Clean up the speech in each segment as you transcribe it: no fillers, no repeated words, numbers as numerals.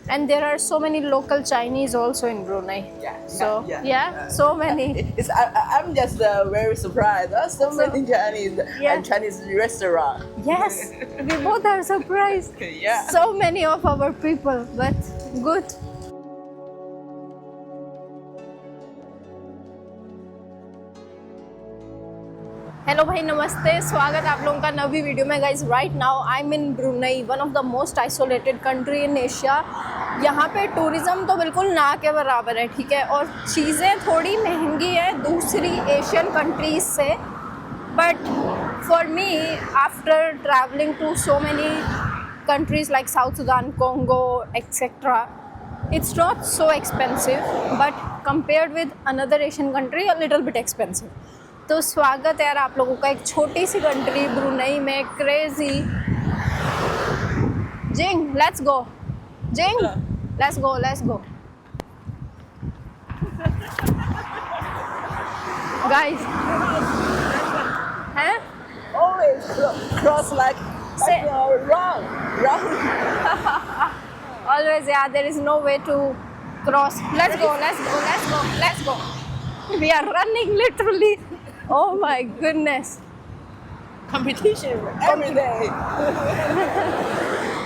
And there are so many local Chinese also in Brunei. So so many. I'm just very surprised. So many Chinese Yeah. and Chinese restaurant. Yes, we both are surprised. Yeah. So many of our people, but good. Hello भाई नमस्ते, स्वागत है आप लोगों का नवी video में। Guys right now I am in Brunei, one of the most isolated country in Asia. यहाँ पे टूरिज़्म तो बिल्कुल ना के बराबर है, ठीक है, और चीज़ें थोड़ी महंगी हैं दूसरी एशियन कंट्रीज से। But for me after travelling to so many countries like South Sudan, Congo, etc., it's not so expensive, but compared with another Asian country, a little bit expensive. तो स्वागत है यार आप लोगों का एक छोटी सी कंट्री ब्रुनई में, क्रेजी। जिंग लेट्स गो, जिंग let's go, let's go guys. हैं Always cross like Say- wrong. always, yeah, there is no way to cross. Let's go, let's go, let's go, let's go. We are running literally. Oh my goodness. Competition every day.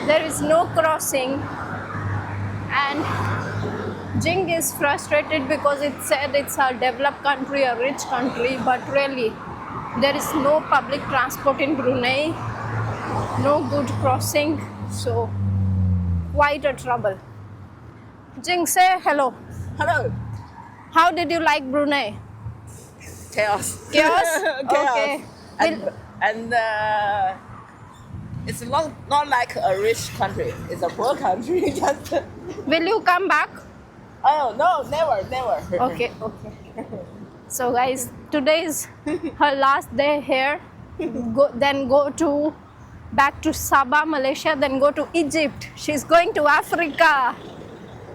There is no crossing, and Jing is frustrated because it said it's a developed country, a rich country, but really there is no public transport in Brunei, no good crossing, so quite a trouble. Jing, say hello. Hello. How did you like Brunei? Chaos. Chaos? Chaos. Okay. And it's not like a rich country. It's a poor country. Just Will you come back? oh no, never. Okay, okay. So guys, today is her last day here. Then go to back to Sabah, Malaysia. Then go to Egypt. She's going to Africa.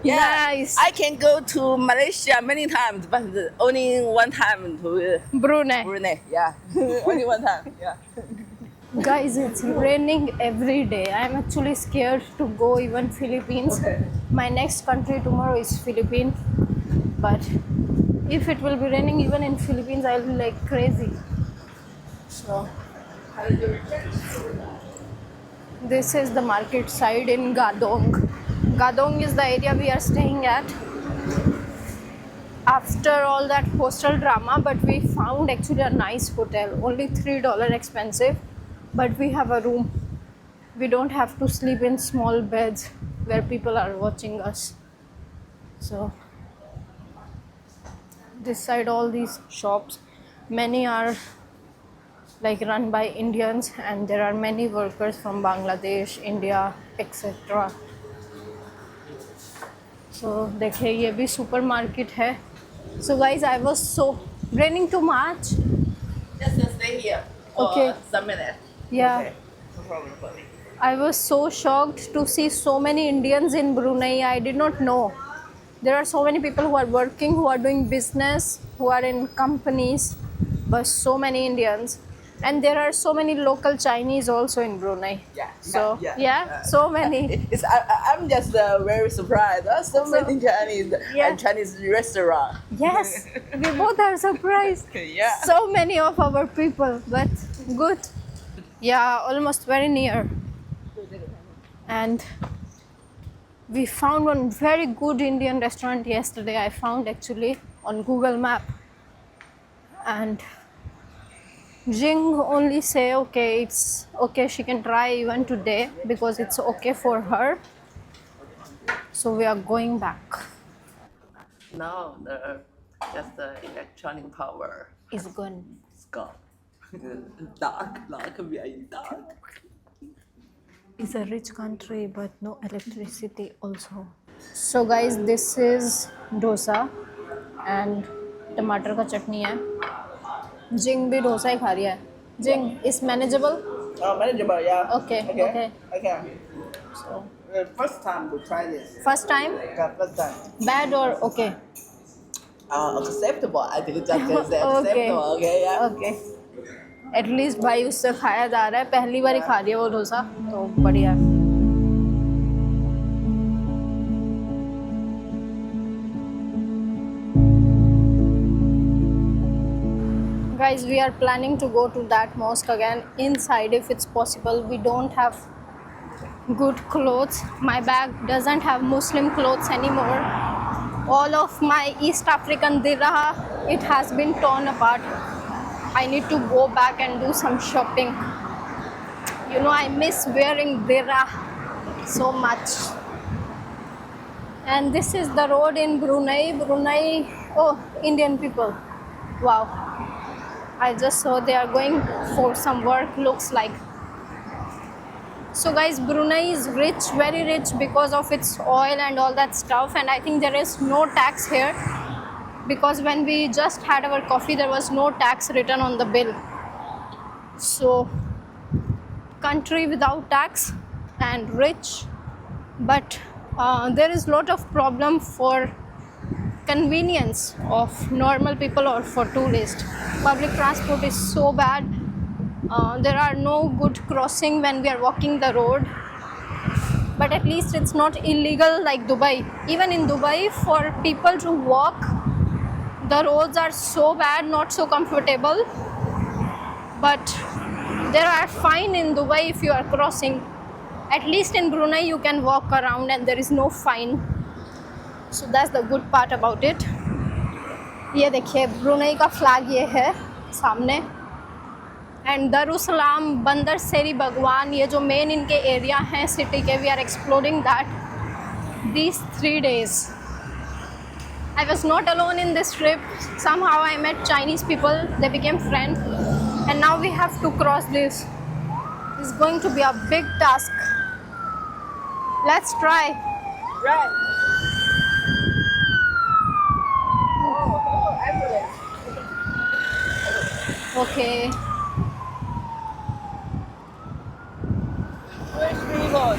Nice. I can go to Malaysia many times, but only one time to Brunei. Brunei. Yeah, only one time. Yeah. Guys, it's raining every day. I'm actually scared to go even Philippines. My next country tomorrow is Philippines. But if it will be raining even in Philippines, I'll be like crazy. So this is the market side in Gadong. Gadong is the area we are staying at. After all that hostel drama, but we found actually a nice hotel, only $3 expensive, but we have a room. We don't have to sleep in small beds where people are watching us. So this side, all these shops, many are like run by Indians, and there are many workers from Bangladesh, India, etc. So देखिए ये भी super market है. So guys, I was so raining too much. Just stay here for Okay. some minutes. Yeah. Okay. No problem for me. I was so shocked to see so many Indians in Brunei. I did not know. There are so many people who are working, who are doing business, who are in companies, but so many Indians. And there are so many local Chinese also in Brunei. Yeah. So so many. I'm just very surprised. So many Chinese Yeah. and Chinese restaurant. Yes, we both are surprised. Yeah. So many of our people, but good. Yeah, almost very near. And we found one very good Indian restaurant yesterday. I found actually on Google Map. And Jing only say okay, it's okay, she can try even today because it's okay for her. So we are going back. Now just the electronic power It's gone. is gone. Dark, very dark. It's a rich country but no electricity also. So guys, this is dosa and टमाटर का चटनी है. जिंग भी डोसा ही खा रही है. जिंग is manageable? Manageable, yeah. Okay. Okay. So First time to try this. first time, Yeah, first time. bad or okay? Acceptable. I think it's just Okay. acceptable. Okay, yeah. Okay. At least भाई उससे खाया जा रहा है, पहली बार ही खा रही है वो डोसा, तो बढ़िया. Guys, we are planning to go to that mosque again inside if it's possible. We don't have good clothes. My bag doesn't have Muslim clothes anymore. All of my East African dirham, it has been torn apart. I need to go back and do some shopping. You know, I miss wearing dirham so much. And this is the road in Brunei. Brunei, oh, Indian people. Wow. I just saw they are going for some work, looks like. So guys, Brunei is rich, very rich because of its oil and all that stuff, and I think there is no tax here because when we just had our coffee there was no tax written on the bill. So country without tax and rich, but there is lot of problem for convenience of normal people or for tourists. Public transport is so bad. There are no good crossing when we are walking the road, but at least it's not illegal like Dubai. Even in Dubai, for people to walk, the roads are so bad, not so comfortable, but there are fine in Dubai if you are crossing. At least in Brunei you can walk around and there is no fine, so that's the good part about it. ये देखिए Brunei का flag ये है सामने, and दरुसलाम, बंदर सेरी भगवान, ये जो मेन इनके एरिया हैं सिटी के, we are exploring that these 3 days. I was not alone in this trip. Somehow I met Chinese people, they became friends, and now we have to cross this. It's going to be a big task. Let's try. Right. Oh, ambulance. Okay. Jewish people,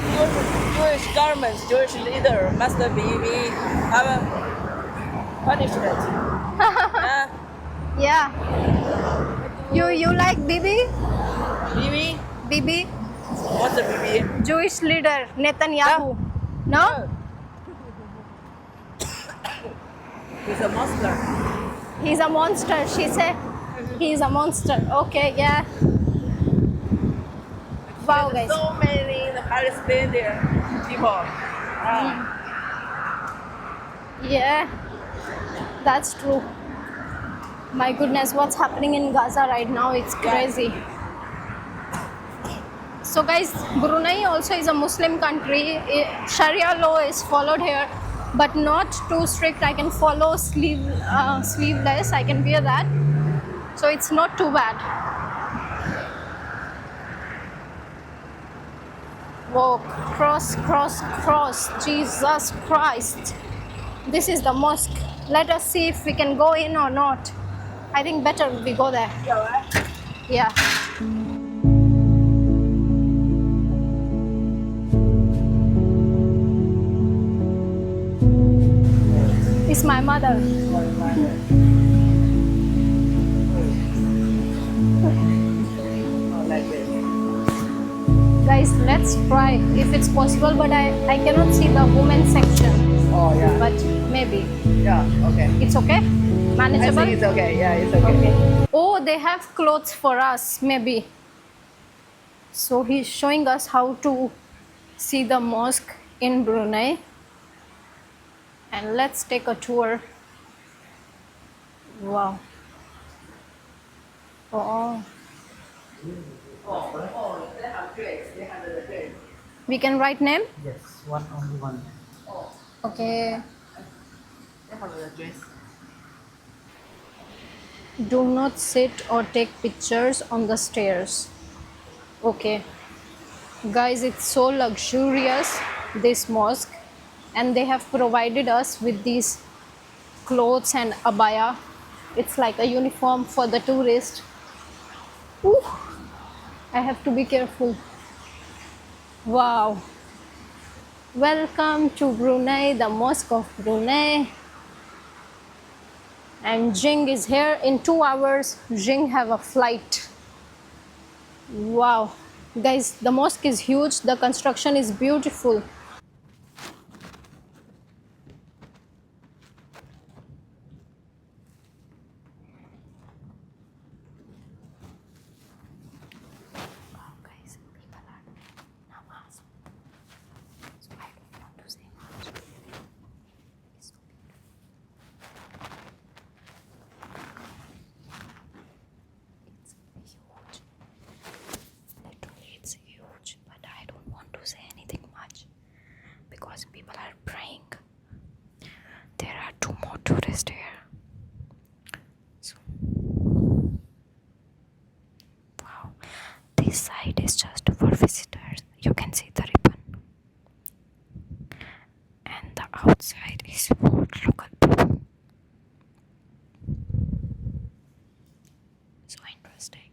Jewish government, Jewish leader must be have a punishment. Yeah. You like Bibi? Bibi? Bibi? What's a Bibi? Jewish leader Netanyahu. No? He's a monster. He's a monster. She said he's a monster. Okay, yeah. Wow, guys. So many Palestinian people. Yeah, that's true. My goodness, what's happening in Gaza right now? It's crazy. So guys, Brunei also is a Muslim country. Sharia law is followed here, but not too strict. I can follow sleeveless. I can wear that. So it's not too bad. Walk, cross, cross, cross. Jesus Christ. This is the mosque. Let us see if we can go in or not. I think better we go there. Yeah. It's my mother. Guys, let's try if it's possible, but I cannot see the women's section. Oh yeah. But maybe. Yeah. Okay. It's okay? I Manageable? think it's okay. Yeah, it's okay. Okay. Oh, they have clothes for us, maybe. So he's showing us how to see the mosque in Brunei. And let's take a tour. Wow. Oh. We can write name? Yes, only one. Okay. They have the dress. Do not sit or take pictures on the stairs. Okay. Guys, it's so luxurious, this mosque, and they have provided us with these clothes and abaya. It's like a uniform for the tourist. Ooh, I have to be careful. Wow. Welcome to Brunei, the Mosque of Brunei. And Jing is here. In 2 hours, Jing have a flight. Wow. Guys, the mosque is huge. The construction is beautiful. tourist here. So, wow, this side is just for visitors. You can see the ribbon, and the outside is for local people. So interesting.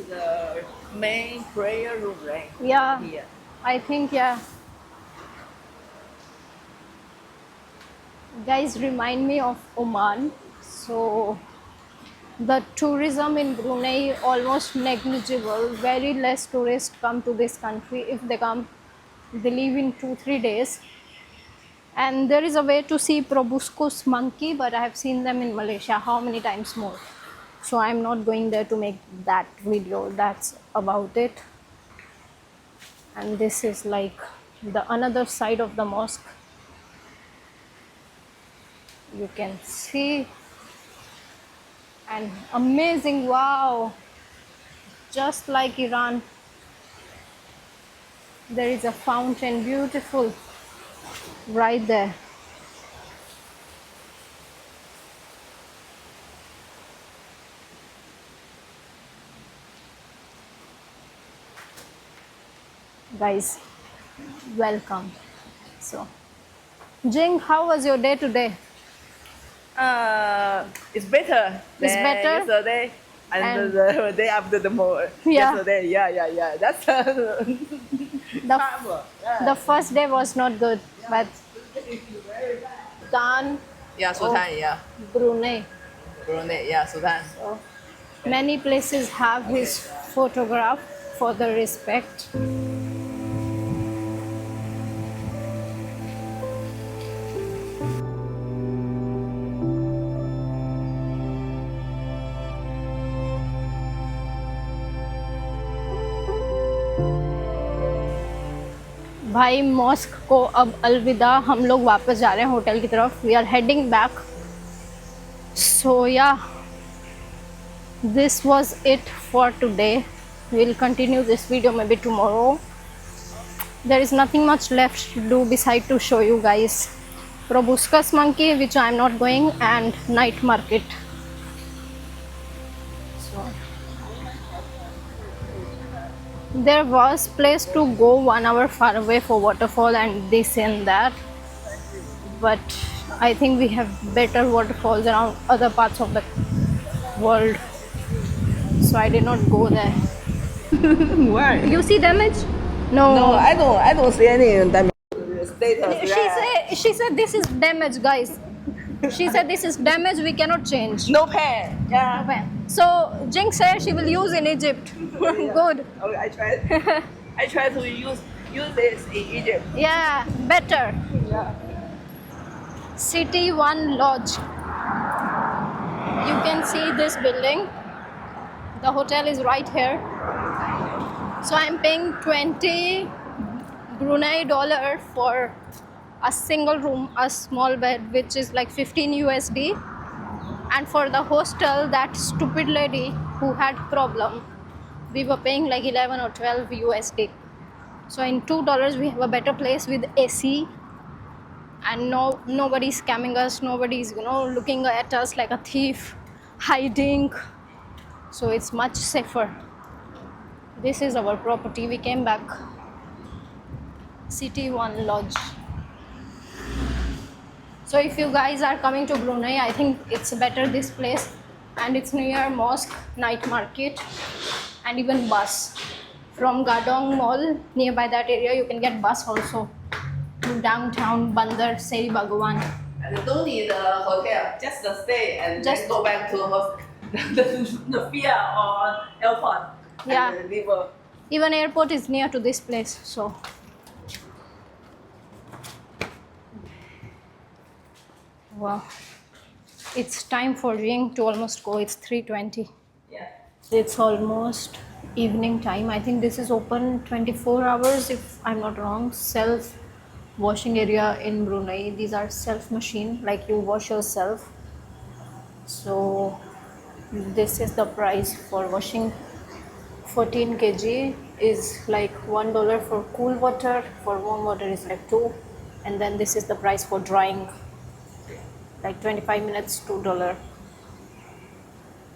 The main prayer room, right? Yeah, Here. I think, yeah. Guys, remind me of Oman. So the tourism in Brunei almost negligible. Very less tourists come to this country. If they come, they leave in 2-3 days. And there is a way to see proboscis monkey, but I have seen them in Malaysia. How many times more? So I'm not going there to make that video. That's about it. And this is like the another side of the mosque. You can see, and amazing, wow, just like Iran. There is a fountain, beautiful, right there. Guys, welcome. So, Jing, how was your day today? It's better It's than better? yesterday and, And- the day after the more. Yeah. Yesterday, yeah. That's The, the first day was not good, but Sultan yeah, Sultan, yeah. Brunei. Brunei, yeah, Sultan. So, many places have his photograph for the respect. भाई mask को अब अलविदा, हम लोग वापस जा रहे हैं होटल की तरफ. We are heading back. So yeah, this was it for today. We'll continue this video maybe tomorrow. There is nothing much left to do beside to show you guys proboscis monkey, which I am not going, and night market. So there was place to go 1 hour far away for waterfall and this and that, but I think we have better waterfalls around other parts of the world, so I did not go there. Why? You see damage? No, No, I don't see any damage. Status. she said this is damage, guys. She said this is damage, we cannot change. No pain. Yeah. Okay. So Jing said she will use in Egypt. Good. Okay, I try to use this in Egypt. Yeah, better. Yeah. City One Lodge. You can see this building. The hotel is right here. So I'm paying 20 Brunei dollar for a single room, a small bed, which is like 15 USD. And for the hostel, that stupid lady who had problem, we were paying like 11 or 12 USD. So in $2 we have a better place with AC, and nobody's scamming us, nobody's looking at us like a thief hiding. So it's much safer. This is our property. We came back. City One Lodge. So if you guys are coming to Brunei, I think it's better this place, and it's near mosque, night market, and even bus from Gadong Mall. Nearby that area you can get bus also to downtown Bandar Seri Bhagwan. And don't need a hotel, just the stay and Just- then go back to the fear or airport. Yeah. And leave a Even airport is near to this place. So wow, it's time for Ring to almost go. It's 3:20. yeah. It's almost evening time. I think this is open 24 hours if I'm not wrong. Self washing area in Brunei. These are self machine, like you wash yourself. So this is the price for washing. 14 kg is like $1 for cool water. For warm water is like 2, and then this is the price for drying. like 25 minutes, $2.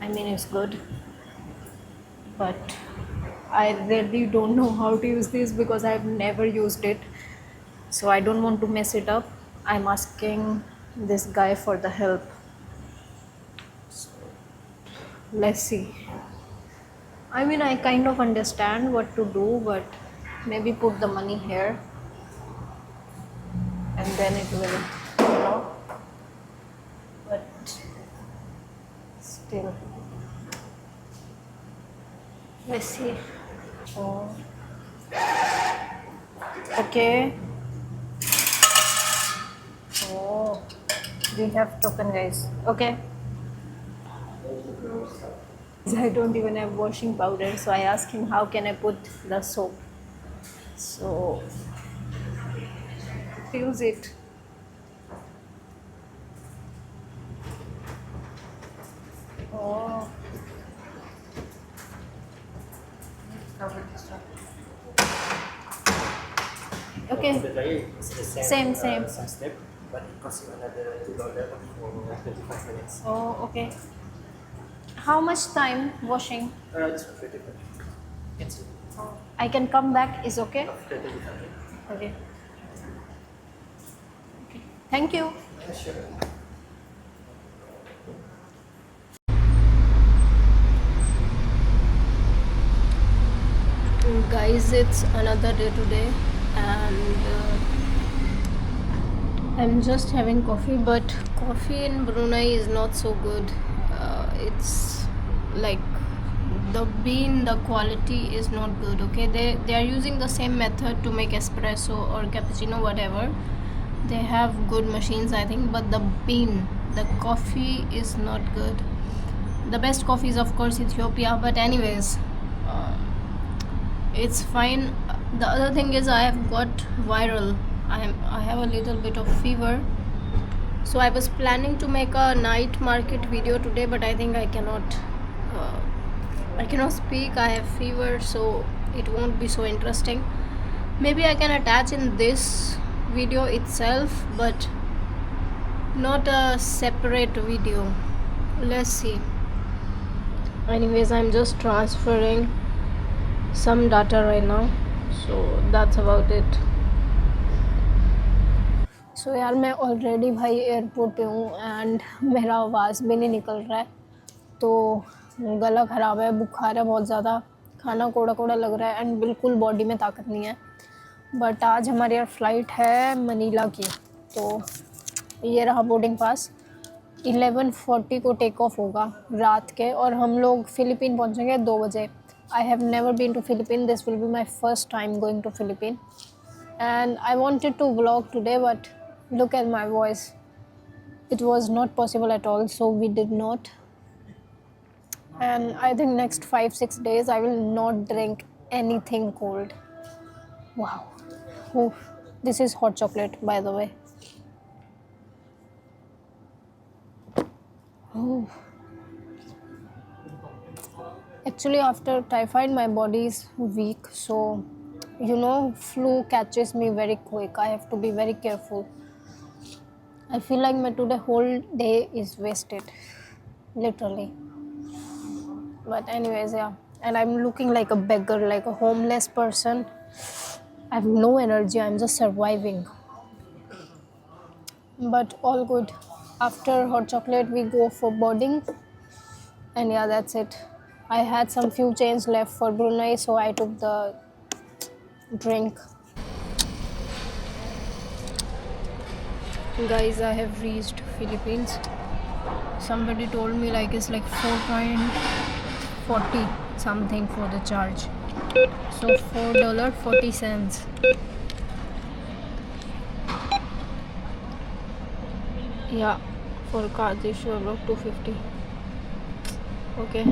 I mean, it's good, but I really don't know how to use this because I've never used it, so I don't want to mess it up. I'm asking this guy for the help. So, let's see. I mean, I kind of understand what to do, but maybe put the money here and then it will, you know. But still, let's see. Oh, okay. Oh, we have token, guys. Okay. I don't even have washing powder, so I asked him how can I put the soap. So use it. Oh, okay. It's the Same. same step, but it costs you another $2 for 25 minutes. Oh, okay. How much time washing? It's for 25. It's I can come back, is okay? after 25. Okay. Okay. Thank you. Yeah, sure. Guys, it's another day today, and I'm just having coffee, but coffee in Brunei is not so good. It's like the bean, the quality is not good. Okay, they are using the same method to make espresso or cappuccino, whatever. They have good machines, I think, but the bean, the coffee is not good. The best coffee is of course Ethiopia, but anyways, it's fine. The other thing is I have got viral. I have a little bit of fever, so I was planning to make a night market video today, but I think I cannot speak. I have fever, so it won't be so interesting. Maybe I can attach in this video itself, but not a separate video. Let's see. Anyways, I'm just transferring some data right now, so that's about it. So यार मैं already भाई airport पे हूँ and मेरा आवाज़ भी नहीं निकल रहा है, तो गला ख़राब है, बुखार है बहुत ज़्यादा, खाना कोड़ा कोड़ा लग रहा है एंड बिल्कुल बॉडी में ताकत नहीं है. बट आज हमारी यार फ़्लाइट है मनीला की, तो ये रहा बोर्डिंग पास. 11:40 को टेक ऑफ होगा रात के, और हम लोग फ़िलिपीन पहुँचेंगे 2 बजे. I have never been to Philippines. This will be my first time going to Philippines, and I wanted to vlog today, but look at my voice. It was not possible at all, so we did not. And I think next 5-6 days I will not drink anything cold. Wow. Oof. This is hot chocolate, by the way. Oof. Actually, after typhoid my body is weak, so you know, flu catches me very quick. I have to be very careful. I feel like my today whole day is wasted, literally. But anyways, yeah, and I'm looking like a beggar, like a homeless person. I have no energy, I'm just surviving, but all good. After hot chocolate we go for boarding, and yeah, that's it. I had some few chains left for Brunei, so I took the drink. Guys, I have reached Philippines. Somebody told me like it's like 4.40 something for the charge. So $4.40. Yeah, for card issue of $250. Okay.